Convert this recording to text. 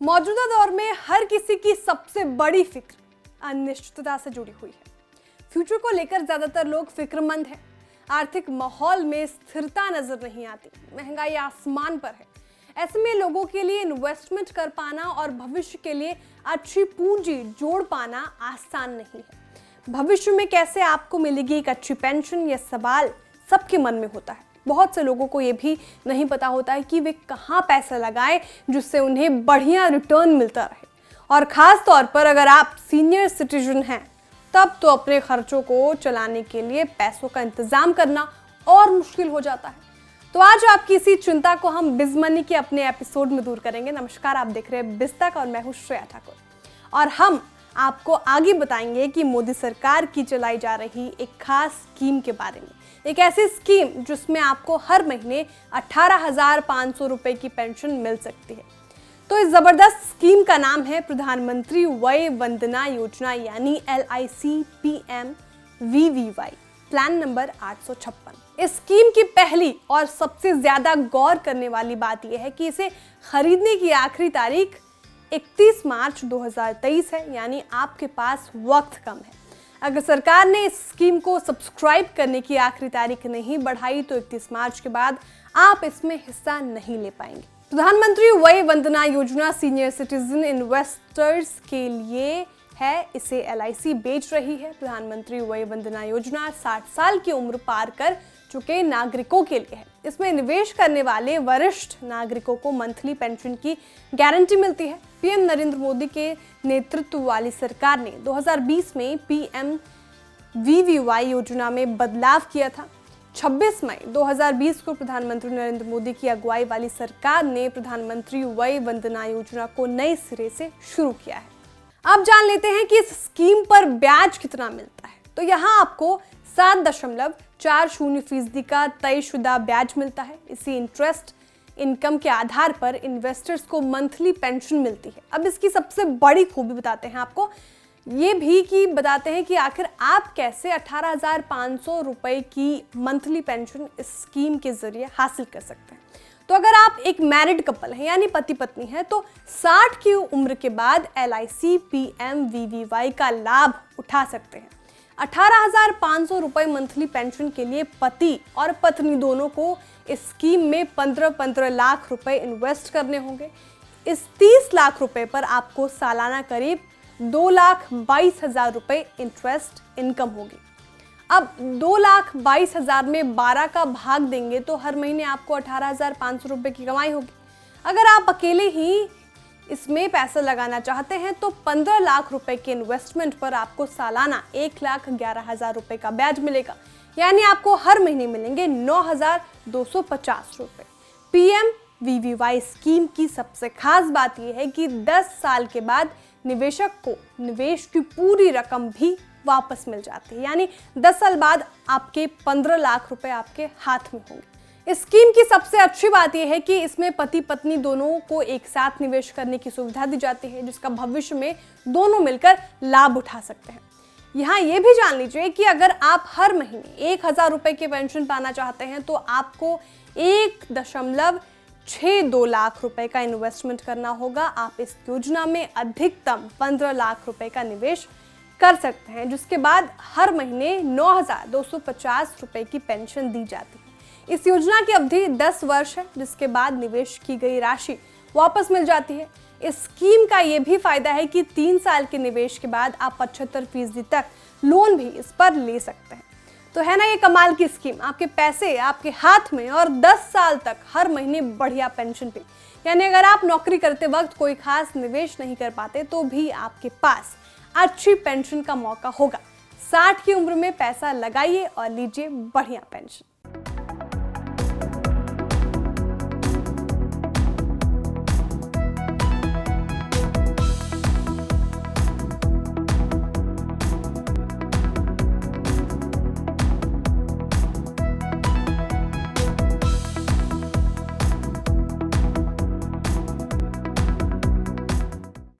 मौजूदा दौर में हर किसी की सबसे बड़ी फिक्र अनिश्चितता से जुड़ी हुई है। फ्यूचर को लेकर ज्यादातर लोग फिक्रमंद हैं। आर्थिक माहौल में स्थिरता नजर नहीं आती, महंगाई आसमान पर है। ऐसे में लोगों के लिए इन्वेस्टमेंट कर पाना और भविष्य के लिए अच्छी पूंजी जोड़ पाना आसान नहीं है। भविष्य में कैसे आपको मिलेगी एक अच्छी पेंशन, यह सवाल सबके मन में होता है। बहुत से लोगों को ये भी नहीं पता होता है कि वे कहाँ पैसा लगाएं जिससे उन्हें बढ़िया रिटर्न मिलता रहे। और ख़ास तौर पर अगर आप सीनियर सिटीजन हैं तब तो अपने खर्चों को चलाने के लिए पैसों का इंतजाम करना और मुश्किल हो जाता है। तो आज आपकी इसी चिंता को हम बिज मनी के अपने एपिसोड में दूर करेंगे। नमस्कार, आप देख रहे हैं बिज तक और मैं हूँ श्रेया ठाकुर। और हम आपको आगे बताएंगे कि मोदी सरकार की चलाई जा रही एक खास स्कीम के बारे में। एक ऐसी स्कीम जिसमें आपको हर महीने 18,500 रुपए की पेंशन मिल सकती है। तो इस जबरदस्त स्कीम का नाम है प्रधानमंत्री वय वंदना योजना, यानी LIC-PM-VVY, प्लान नंबर 856। इस स्कीम की पहली और सबसे ज्यादा गौर करने वाली बात यह है कि इसे खरीदने की आखिरी तारीख 31 मार्च 2023 है, यानी आपके पास वक्त कम है। अगर सरकार ने इस स्कीम को सब्सक्राइब करने की आखिरी तारीख नहीं बढ़ाई तो 31 मार्च के बाद आप इसमें हिस्सा नहीं ले पाएंगे। प्रधानमंत्री वय Vandana Yojana senior citizen investors के लिए है। इसे LIC बेच रही है। प्रधानमंत्री वय वंदना योजना 60 साल की उम्र पार कर चुके नागरिकों के लिए है। इसमें निवेश करने वाले वरिष्ठ नागरिकों को मंथली पेंशन की गारंटी मिलती है। पीएम नरेंद्र मोदी के नेतृत्व वाली सरकार ने 2020 में PMVVY योजना में बदलाव किया था। 26 मई 2020 को प्रधानमंत्री नरेंद्र मोदी की अगुवाई वाली सरकार ने प्रधानमंत्री वय वंदना योजना को नए सिरे से शुरू किया है। अब जान लेते हैं कि इस स्कीम पर ब्याज कितना मिलता है। तो यहाँ आपको 7.40% का तयशुदा ब्याज मिलता है। इसी इंटरेस्ट इनकम के आधार पर इन्वेस्टर्स को मंथली पेंशन मिलती है। अब इसकी सबसे बड़ी खूबी बताते हैं आपको, ये भी कि बताते हैं कि आखिर आप कैसे 18,500 रुपए की मंथली पेंशन इस स्कीम के जरिए हासिल कर सकते हैं। तो अगर आप एक मैरिड कपल हैं, यानी पति पत्नी हैं, तो 60 की उम्र के बाद LIC-PM-VVY का लाभ उठा सकते हैं। 18,500 रुपए मंथली पेंशन के लिए पति और पत्नी दोनों को इस स्कीम में 15 लाख रुपए इन्वेस्ट करने होंगे। इस 30 लाख रुपए पर आपको सालाना करीब 2,22,000 रुपए इंटरेस्ट इनकम होगी। अब 2,22,000 में 12 का भाग देंगे तो हर महीने आपको 18,500 रुपए की कमाई होगी। अगर आप अकेले ही इसमें पैसा लगाना चाहते हैं तो 15 लाख रुपए के इन्वेस्टमेंट पर आपको सालाना 1,11,000 रुपए का ब्याज मिलेगा, यानी आपको हर महीने मिलेंगे 9,250 रुपए। PMVVY स्कीम की सबसे खास बात यह है कि 10 साल के बाद निवेशक को निवेश की पूरी रकम भी वापस मिल जाती है, यानी 10 साल बाद आपके 15 लाख रुपए आपके हाथ में होंगे। इस स्कीम की सबसे अच्छी बात यह है कि इसमें पति पत्नी दोनों को एक साथ निवेश करने की सुविधा दी जाती है, जिसका भविष्य में दोनों मिलकर लाभ उठा सकते हैं। यहाँ ये भी जान लीजिए कि अगर आप हर महीने 1,000 रुपए की पेंशन पाना चाहते हैं तो आपको 1.62 लाख रुपए का इन्वेस्टमेंट करना होगा। आप इस योजना में अधिकतम 15 लाख रुपए का निवेश कर सकते हैं, जिसके बाद हर महीने 9,250 रुपए की पेंशन दी जाती है। इस योजना की अवधि 10 वर्ष है, जिसके बाद निवेश की गई राशि वापस मिल जाती है। इस स्कीम का ये भी फायदा है कि 3 साल के निवेश के बाद आप 75% तक लोन भी इस पर ले सकते हैं। तो है ना ये कमाल की स्कीम, आपके पैसे आपके हाथ में और 10 साल तक हर महीने बढ़िया पेंशन भी। यानी अगर आप नौकरी करते वक्त कोई खास निवेश नहीं कर पाते तो भी आपके पास अच्छी पेंशन का मौका होगा। 60 की उम्र में पैसा लगाइए और लीजिए बढ़िया पेंशन।